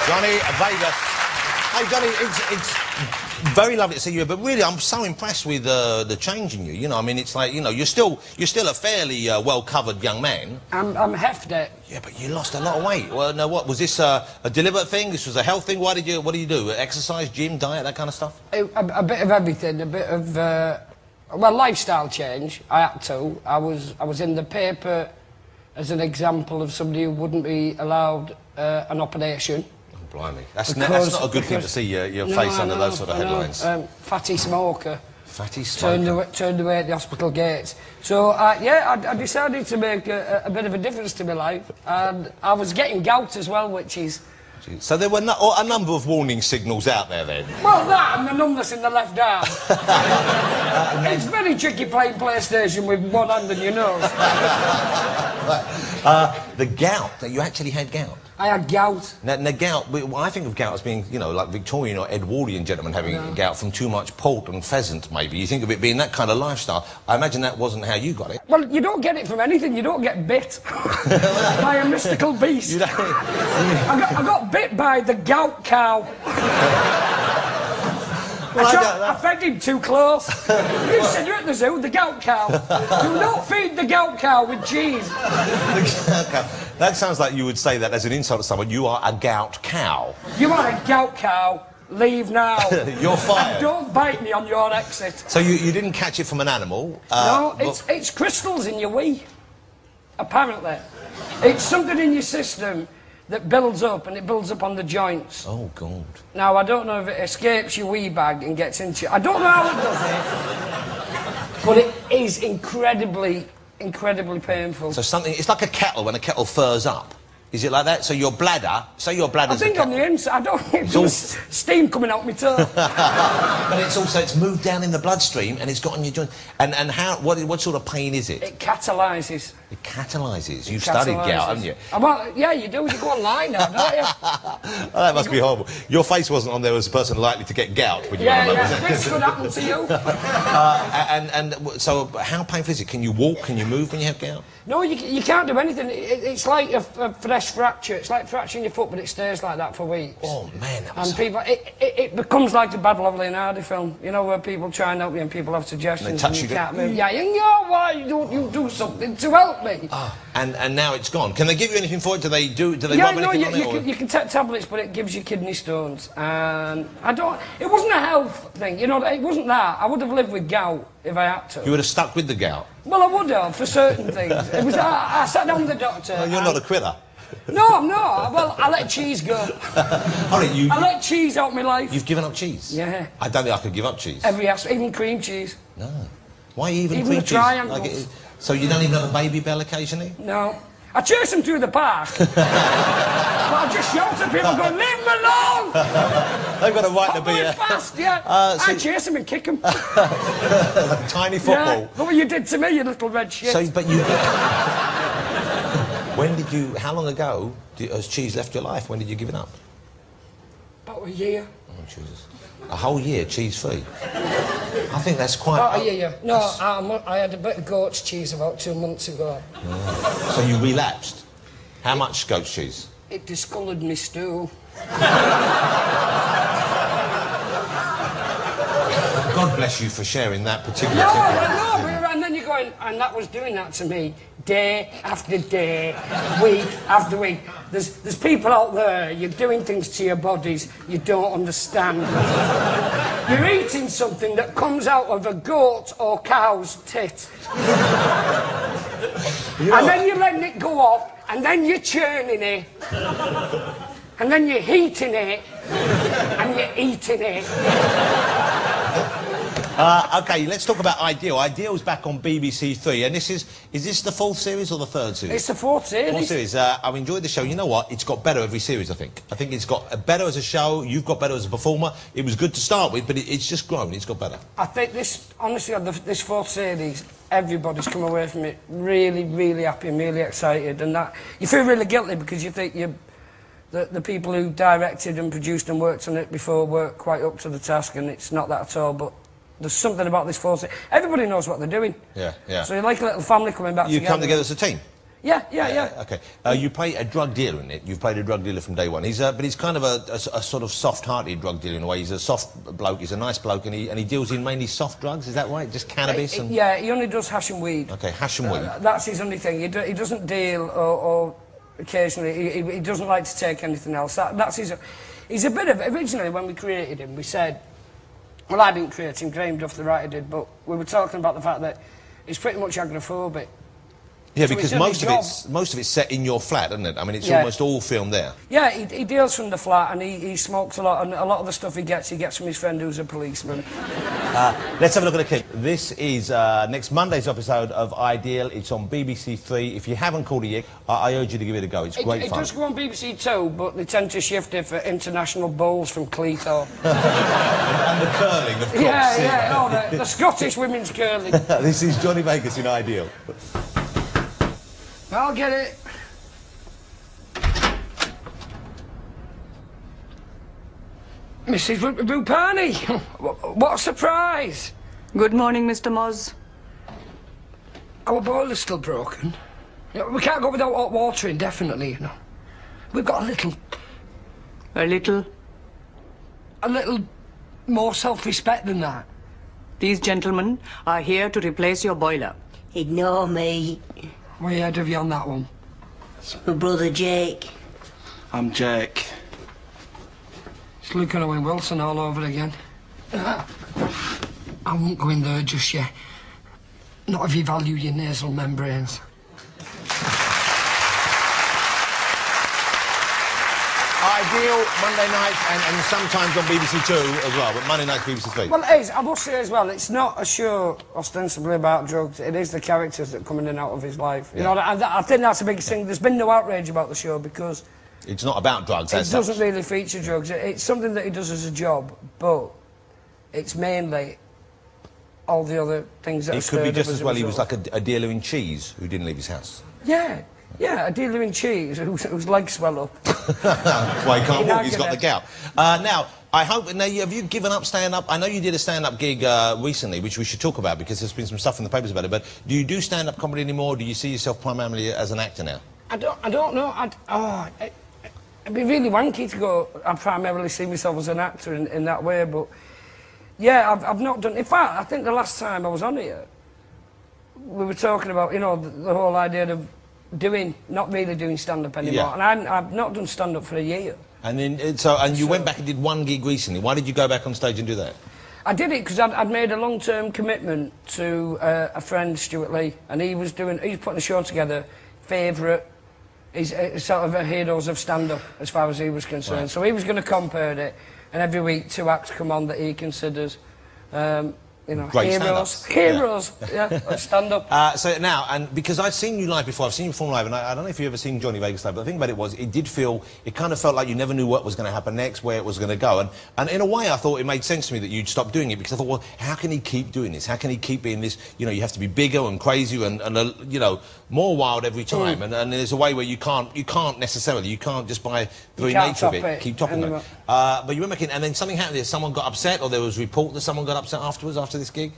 Johnny Vegas. Hey, Johnny, it's very lovely to see you, but really, I'm so impressed with the change in you. You know, I mean, it's like, you know, you're still a fairly well-covered young man. I'm hefty. Yeah, but you lost a lot of weight. Well, no, what was this a deliberate thing? This was a health thing. What do you do? Exercise, gym, diet, that kind of stuff? A bit of everything. A bit of well, lifestyle change. I had to. I was in the paper as an example of somebody who wouldn't be allowed an operation. Blimey. That's not a good thing to see your face under those sort of headlines. Fatty smoker. Fatty smoker. Turned away at the hospital gates. So, yeah, I decided to make a bit of a difference to my life. And I was getting gout as well, which is... So there were a number of warning signals out there then? Well, that and the numbness in the left arm. It's very tricky playing PlayStation with one hand in your nose. The gout, you actually had gout? I had gout. Now, gout, I think of gout as being, you know, like Victorian or Edwardian gentlemen having gout from too much pork and pheasant, maybe. You think of it being that kind of lifestyle. I imagine that wasn't how you got it. Well, you don't get it from anything. You don't get bit by a mystical beast. I got bit by the gout cow. Well, I fed him too close. You said you're at the zoo, the gout cow. Do not feed the gout cow with cheese. That sounds like you would say that as an insult to someone. You are a gout cow. You are a gout cow. Leave now. You're fired. And don't bite me on your exit. So you didn't catch it from an animal? No, it's crystals in your wee. Apparently. It's something in your system that builds up, and it builds up on the joints. Oh, God. Now, I don't know if it escapes your wee bag and gets into you. I don't know how it does it, but it is incredibly painful. So it's like a kettle when a kettle furs up. Is it like that? So your bladder, say your bladder's I think on the inside, I don't think there's steam coming out my toe. But it's moved down in the bloodstream and it's got on your joint. And what sort of pain is it? It catalyses. It catalyses. You've studied gout, haven't you? Well, yeah, you do. You go online now, don't you? Oh, that must be horrible. Your face wasn't on there as a person likely to get gout when you were on that. This could happen to you. So how painful is it? Can you walk? Can you move when you have gout? No, you can't do anything. It's like a fresh fracture. It's like fracturing your foot, but it stays like that for weeks. Oh, man, that was... And people... It becomes like the Battle of Leonardo film, you know, where people try and help you and people have suggestions and you can't move. Yeah, you know, why don't you do something to help me? Oh, and now it's gone. Can they give you anything for it? Do they rub anything on it? You can take tablets, but it gives you kidney stones. And it wasn't a health thing, you know, it wasn't that. I would have lived with gout if I had to. You would have stuck with the gout? Well, I would have, for certain things. It was, I sat down with the doctor. Well, you're not a quitter. No, I'm not. Well, I let cheese go. I let cheese out my life. You've given up cheese? Yeah. I don't think I could give up cheese. Even cream cheese. No. Why even cream the cheese? triangles. So you don't even have a baby bell occasionally? No. I chase them through the park. But I just shout at people going, leave them alone! They've got a right to be fast, yeah. I chase them and kick them. Like a tiny football. Yeah. Look what you did to me, you little red shit. So, but you... How long ago has cheese left your life? When did you give it up? About a year. Oh, Jesus. A whole year cheese-free? I think that's quite... About a year. No, I had a bit of goat's cheese about 2 months ago. Oh. So you relapsed? How much goat's cheese? It discoloured me stew. God bless you for sharing that particular... No, and then you're going, and that was doing that to me day after day, week after week. There's people out there, you're doing things to your bodies you don't understand. You're eating something that comes out of a goat or cow's tit. And then you're letting it go off, and then you're churning it. And then you're heating it, and you're eating it. OK, let's talk about Ideal. Ideal's back on BBC Three, and is this the fourth series or the third series? It's the fourth series. Fourth series. I've enjoyed the show. You know what? It's got better every series, I think. I think it's got better as a show. You've got better as a performer. It was good to start with, but it's just grown. It's got better. I think honestly, this fourth series, everybody's come away from it really, really happy and really excited, and that you feel really guilty because you think the people who directed and produced and worked on it before were quite up to the task, and it's not that at all, but there's something about this force. Everybody knows what they're doing. Yeah, yeah. So you're like a little family coming back You together. come together as a team? Yeah. Okay. You play a drug dealer in it. You've played a drug dealer from day one. But he's kind of a sort of soft-hearted drug dealer in a way. He's a soft bloke. He's a nice bloke, and he deals in mainly soft drugs. Is that right? Just cannabis and... Yeah, he only does hash and weed. Okay, hash and weed. That's his only thing. He doesn't deal or occasionally... He doesn't like to take anything else. That's his... He's a bit of... Originally, when we created him, we said... Well, I didn't create him. Graham Duff, the writer, did, but we were talking about the fact that he's pretty much agoraphobic. Yeah, So because most of it's set in your flat, isn't it? I mean, it's almost all filmed there. Yeah, he deals from the flat, and he smokes a lot, and a lot of the stuff he gets from his friend who's a policeman. Let's have a look at the clip. This is next Monday's episode of Ideal. It's on BBC Three. If you haven't called it yet, I urge you to give it a go. It's great fun. It does go on BBC Two, but they tend to shift it for international bowls from Cleethorpes. And the curling, of course. Yeah, the Scottish women's curling. This is Johnny Vegas in Ideal. I'll get it. Mrs. Rupani, what a surprise. Good morning, Mr. Moz. Our boiler's still broken. We can't go without hot water indefinitely, you know. We've got a little more self-respect than that. These gentlemen are here to replace your boiler. Ignore me. Way ahead of you on that one. It's my brother Jake. I'm Jake. It's Luke and Owen Wilson all over again. I won't go in there just yet. Not if you value your nasal membranes. Ideal, Monday night, and sometimes on BBC Two as well, but Monday night's BBC Three. Well, it is. I must say as well, it's not a show ostensibly about drugs. It is the characters that come in and out of his life. You know, I think that's the biggest thing. There's been no outrage about the show because... It's not about drugs, it doesn't really feature drugs. It's something that he does as a job, but it's mainly all the other things that It could be just as well he was like a dealer in cheese who didn't leave his house. Yeah, a dealer in cheese whose legs swell up. That's why he can't walk, he's got the gout. Now, I hope... Now, have you given up stand-up? I know you did a stand-up gig recently, which we should talk about, because there's been some stuff in the papers about it, but do you do stand-up comedy anymore? Do you see yourself primarily as an actor now? I don't know. It'd be really wanky to go... I primarily see myself as an actor in that way, but... Yeah, I've not done... In fact, I think the last time I was on here, we were talking about, you know, the whole idea of not really doing stand-up anymore. Yeah. And I've not done stand-up for a year. And then, you went back and did one gig recently. Why did you go back on stage and do that? I did it because I'd made a long-term commitment to a friend, Stuart Lee, and he was putting a show together, favourite. He's sort of a heroes of stand-up, as far as he was concerned. Right. So he was going to compare it, and every week 2 acts come on that he considers, you know, great heroes, yeah, stand-up. So now, and because I've seen you live before, I've seen you perform live, and I don't know if you've ever seen Johnny Vegas live, but the thing about it was, it kind of felt like you never knew what was going to happen next, where it was going to go, and in a way I thought it made sense to me that you'd stop doing it, because I thought, well, how can he keep doing this? How can he keep being this, you know, you have to be bigger and crazier and you know, more wild every time, and there's a way where you can't just by very nature of it, keep topping it. But you remember, and then something happened there, someone got upset, or there was a report that someone got upset afterwards, after this gig?